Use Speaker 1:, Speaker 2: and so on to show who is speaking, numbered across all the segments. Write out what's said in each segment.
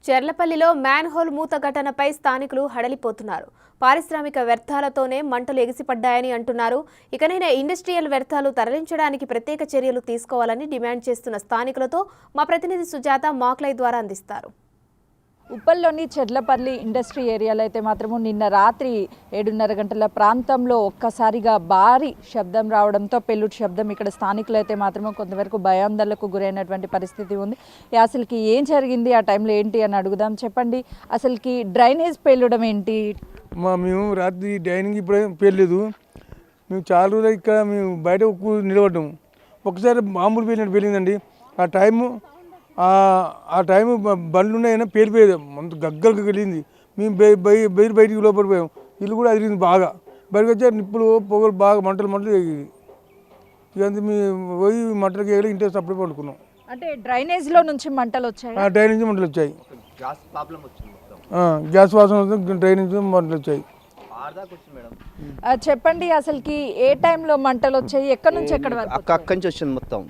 Speaker 1: చెర్లపల్లిలో manhole మూత ఘటనపై స్థానికులు హడలిపోతున్నారు. పారిశ్రామిక వ్యర్థాలతోనే మంటలు ఎగిసిపడ్డాయని అంటున్నారు. ఇకనైనా ఇండస్ట్రియల్ వ్యర్థాలు తరలించడానికి ప్రత్యేక చర్యలు తీసుకోవాలని డిమాండ్ చేస్తున్న స్థానికులతో మా ప్రతినిధి సుజాత మాక్లై ద్వారా అందిస్తారు.
Speaker 2: ఉప్పల్లోని చెర్లపల్లి ఇండస్ట్రీ ఏరియాలో అయితే మాత్రము నిన్న రాత్రి 7:30 గంటల ప్రాంతంలో ఒక్కసారిగా భారీ శబ్దం రావడంతో పెళ్ళుడు శబ్దం ఇక్కడ స్థానికులు అయితే మాత్రము కొంతవరకు భయాందోళనకు గురైనటువంటి పరిస్థితి ఉంది. అసలుకి ఏం జరిగింది, ఆ టైంలో ఏంటి అని అడుగుదాం. చెప్పండి, అసలుకి డ్రైనేజ్ పేలడం ఏంటి?
Speaker 3: మేము రాత్రి డైనింగ్ ఇప్పుడు పేర్లేదు. మేము చాలా రోజులు ఇక్కడ మేము బయట నిలబడ్డాము. ఒకసారి మామూలు పేలినట్టు పేలిందండి. ఆ టైం బండ్లు ఉన్నాయన్నా పేలిపోయేది, అంత గగ్గలు వెళ్ళింది. మేము బయటికి లోపడిపోయాం. ఇల్లు కూడా అదిరింది బాగా. బయటకు వచ్చారు నిప్పులు పొగలు బాగా మంటలు ఎగిరి. ఇక మేము పోయి మంటలకు ఎగిరి ఇంట్రెస్ట్ అప్పుడే పడుకున్నాం.
Speaker 2: అంటే డ్రైనేజ్లో నుంచి మంటలు వచ్చాయి.
Speaker 3: డ్రైనేజ్ మంటలు వచ్చాయి. గ్యాస్ వాసన డ్రైనేజ్ మంటలు వచ్చాయి.
Speaker 2: చెప్పండి, అసలుకి ఏ టైంలో మంటలు వచ్చాయి, ఎక్కడి నుంచి ఎక్కడి వరకు?
Speaker 4: అక్కడి నుంచి వచ్చింది మొత్తం.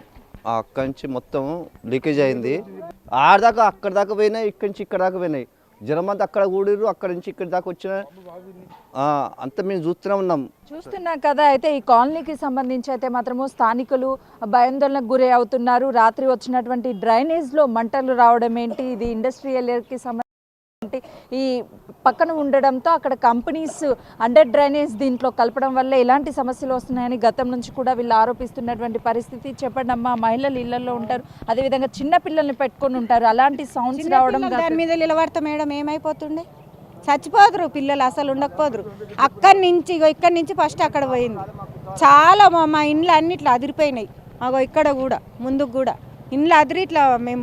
Speaker 4: అక్కడి నుంచి మొత్తం లీకేజ్ అయింది. ఆడదాకా అక్కడి దాకా పోయినాయి, ఇక్కడి నుంచి ఇక్కడ దాకా పోయినాయి. జనం అంతా అక్కడ కూడిరు, అక్కడి నుంచి ఇక్కడి దాకా వచ్చిన అంతా మేము చూస్తున్నాం
Speaker 2: కదా. అయితే ఈ కాలనీకి సంబంధించి అయితే మాత్రము స్థానికులు భయాందోళనకు గురి అవుతున్నారు. రాత్రి వచ్చినటువంటి డ్రైనేజ్లో మంటలు రావడం ఏంటి, ఇది ఇండస్ట్రియల్ ఏరియాకి సంబంధించి ఈ పక్కన ఉండడంతో అక్కడ కంపెనీస్ అండర్ డ్రైనేజ్ దీంట్లో కలపడం వల్ల ఎలాంటి సమస్యలు వస్తున్నాయని గతం నుంచి కూడా వీళ్ళు ఆరోపిస్తున్నటువంటి పరిస్థితి. చెప్పండి అమ్మా, మహిళలు ఇళ్లలో ఉంటారు, అదేవిధంగా చిన్న పిల్లల్ని పెట్టుకొని ఉంటారు, అలాంటి సౌండ్స్ రావడం
Speaker 5: దాని మీద నిలబడతా మేడం ఏమైపోతుండే, చచ్చిపోదురు పిల్లలు, అసలు ఉండకపోదురు. ఇక్కడి నుంచి ఫస్ట్ అక్కడ పోయింది. చాలా మా ఇండ్లు అన్ని ఇట్లా అదిరిపోయినాయి. ఇక్కడ కూడా ముందుకు కూడా ఇండ్లు అదిరి ఇట్లా మేము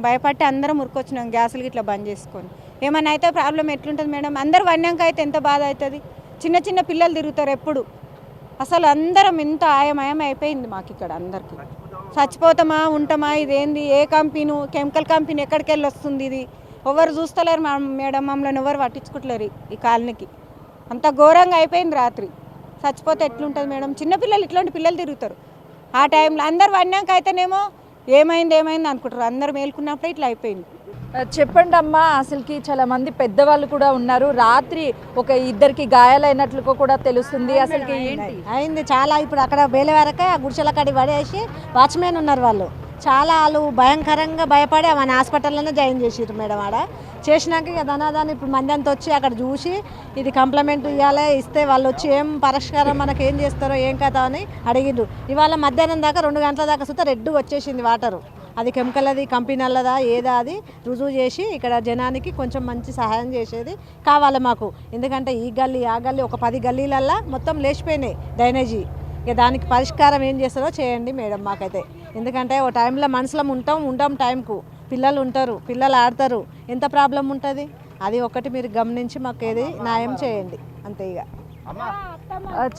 Speaker 5: భయపట్టి అందరం ఉరికొచ్చినాం. గ్యాసులు ఇట్లా బంద్ చేసుకొని. ఏమన్నా అయితే ప్రాబ్లం ఎట్లుంటుంది మేడం? అందరు వన్యంక అయితే ఎంత బాధ అవుతుంది. చిన్న పిల్లలు తిరుగుతారు ఎప్పుడు. అసలు అందరం ఎంత ఆయమయం అయిపోయింది మాకు ఇక్కడ అందరికీ. చచ్చిపోతామా ఉంటామా, ఇదేంది, ఏ కంపెనీ, కెమికల్ కంపెనీ ఎక్కడికి వెళ్ళి వస్తుంది, ఇది ఎవరు చూస్తలేరు మేడం, మమ్మల్ని ఎవరు పట్టించుకుంటలేరు. ఈ కాలనీకి అంత ఘోరంగా అయిపోయింది. రాత్రి చచ్చిపోతే ఎట్లుంటుంది మేడం? చిన్నపిల్లలు ఇట్లాంటి పిల్లలు తిరుగుతారు. ఆ టైంలో అందరు వన్యంక అయితేనేమో ఏమైంది అనుకుంటారు. అందరు మేల్కున్నప్పుడే ఇట్లా అయిపోయింది.
Speaker 2: చెప్పండి అమ్మా, అసలుకి చాలా మంది పెద్దవాళ్ళు కూడా ఉన్నారు. రాత్రి ఒక ఇద్దరికి గాయాలైనట్లు కూడా తెలుస్తుంది. అసలుకి ఏంటి
Speaker 5: అయింది? చాలా ఇప్పుడు అక్కడ బేలవరకే ఆ గుడిసెల కడి పడేసి వాచ్మెన్ ఉన్నారు. వాళ్ళు భయంకరంగా భయపడి మన హాస్పిటల్లోనే జాయిన్ చేసిర్రు మేడం. ఆడ చేసినాక ఇక దాని ఇప్పుడు మంది అంతా వచ్చి అక్కడ చూసి ఇది కంప్లైంట్ ఇస్తే వాళ్ళు వచ్చి ఏం పరిష్కారం మనకి ఏం చేస్తారో ఏం కథ అని అడిగిండ్రు. ఇవాళ మధ్యాహ్నం దాకా 2 గంటల దాకా చూస్తే రెడ్ వచ్చేసింది వాటరు. అది కెమికల్, అది కంపెనీ అల్లదా ఏదా అది రుజువు చేసి ఇక్కడ జనానికి కొంచెం మంచి సహాయం చేసేది కావాలి మాకు. ఎందుకంటే ఈ గల్లీ ఆ గల్లీ ఒక 10 గల్లీలల్లా మొత్తం లేచిపోయినాయి డ్రైనేజీ. ఇక దానికి పరిష్కారం ఏం చేస్తారో చేయండి మేడం మాకైతే. ఎందుకంటే ఓ టైంలో మనుషులం ఉంటాం టైంకు, పిల్లలు ఉంటారు, పిల్లలు ఆడతారు, ఎంత ప్రాబ్లం ఉంటుంది. అది ఒకటి మీరు గమనించి మాకు ఏది న్యాయం చేయండి అంతే. ఇక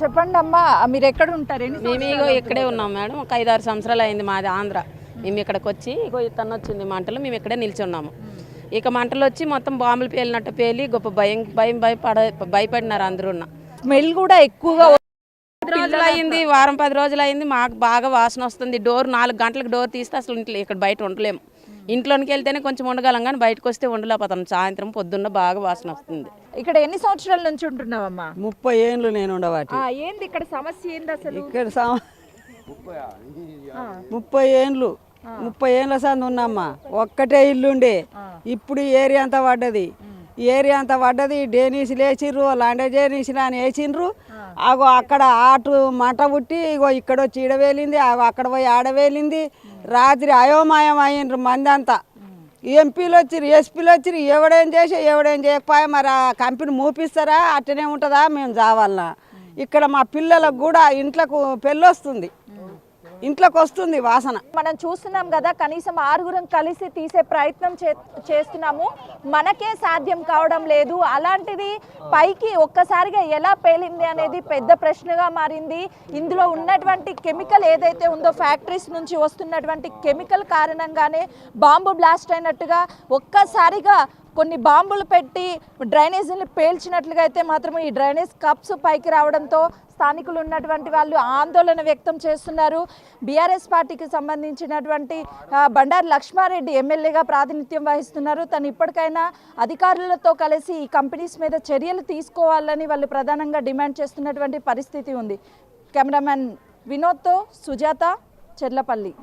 Speaker 2: చెప్పండి అమ్మా, మీరు ఎక్కడ ఉంటారు?
Speaker 6: మేము ఇక్కడే ఉన్నాం మేడం. ఒక 5-6 సంవత్సరాలు అయింది మాది ఆంధ్ర. మేము ఇక్కడికి వచ్చి తను వచ్చింది మంటలు, మేము ఇక్కడే నిల్చున్నాము. ఇక మంటలు వచ్చి మొత్తం బాంబులు పేలినట్టు పేలి గొప్ప భయపడినారు అందరూ.
Speaker 2: స్మెల్ కూడా ఎక్కువగా
Speaker 6: రోజులు అయింది, వారం 10 రోజులు అయింది. మాకు బాగా వాసన వస్తుంది. 4 గంటలకు డోర్ తీస్తే అసలు ఇక్కడ బయట ఉండలేము. ఇంట్లోనికి వెళ్తేనే కొంచెం ఉండగలం, కానీ బయటకు వస్తే ఉండలేకపోతాం. సాయంత్రం పొద్దున్న బాగా వాసన వస్తుంది.
Speaker 2: ఇక్కడ ఎన్ని సంవత్సరాల నుంచి ఉంటున్నావమ్మా?
Speaker 7: 30 ఏళ్ళు నేను ఉండవాటి.
Speaker 2: ఏంది ఇక్కడ సమస్య ఏంది అసలు?
Speaker 7: ఇక్కడ 30 ఏళ్ళు 30 ఏళ్ళ సంది ఉన్నామ్మా. ఒక్కటే ఇల్లుండే. ఇప్పుడు ఏరియా అంతా పడ్డది. డేనీసులు వేసిర్రు, లాండే డేనీసులు అని వేసిండ్రు. అక్కడ ఆటు మంట పుట్టి ఇక్కడ వచ్చి ఈడవేలింది, అక్కడ పోయి ఆడవేలింది. రాత్రి అయోమయం అయ్యిండ్రు మంది అంతా. ఎంపీలు వచ్చిర్రు, ఎస్పీలు వచ్చిర్రు. ఎవడేం చేయకపోయా మరి ఆ కంపెనీ మూపిస్తారా, అట్టనే ఉంటుందా, మేము చావాలన్నా. ఇక్కడ మా పిల్లలకు కూడా ఇంట్లోకి వస్తుంది వాసన.
Speaker 2: మనం చూస్తున్నాం కదా, కనీసం 6గురం కలిసి తీసే ప్రయత్నం చేస్తున్నాము, మనకే సాధ్యం కావడం లేదు. అలాంటిది పైకి ఒక్కసారిగా ఎలా పేలింది అనేది పెద్ద ప్రశ్నగా మారింది. ఇందులో ఉన్నటువంటి కెమికల్ ఏదైతే ఉందో, ఫ్యాక్టరీస్ నుంచి వస్తున్నటువంటి కెమికల్ కారణంగానే బాంబు బ్లాస్ట్ అయినట్టుగా ఒక్కసారిగా కొన్ని బాంబులు పెట్టి డ్రైనేజీని పేల్చినట్లుగా అయితే మాత్రం ఈ డ్రైనేజ్ కప్స్ పైకి రావడంతో స్థానికులు ఉన్నటువంటి వాళ్ళు ఆందోళన వ్యక్తం చేస్తున్నారు. బీఆర్ఎస్ పార్టీకి సంబంధించినటువంటి బండారు లక్ష్మారెడ్డి ఎమ్మెల్యేగా ప్రాతినిధ్యం వహిస్తున్నారు. తను ఇప్పటికైనా అధికారులతో కలిసి ఈ కంపెనీస్ మీద చర్యలు తీసుకోవాలని వాళ్ళు ప్రధానంగా డిమాండ్ చేస్తున్నటువంటి పరిస్థితి ఉంది. కెమెరామ్యాన్ వినోద్తో సుజాత, చెర్లపల్లి.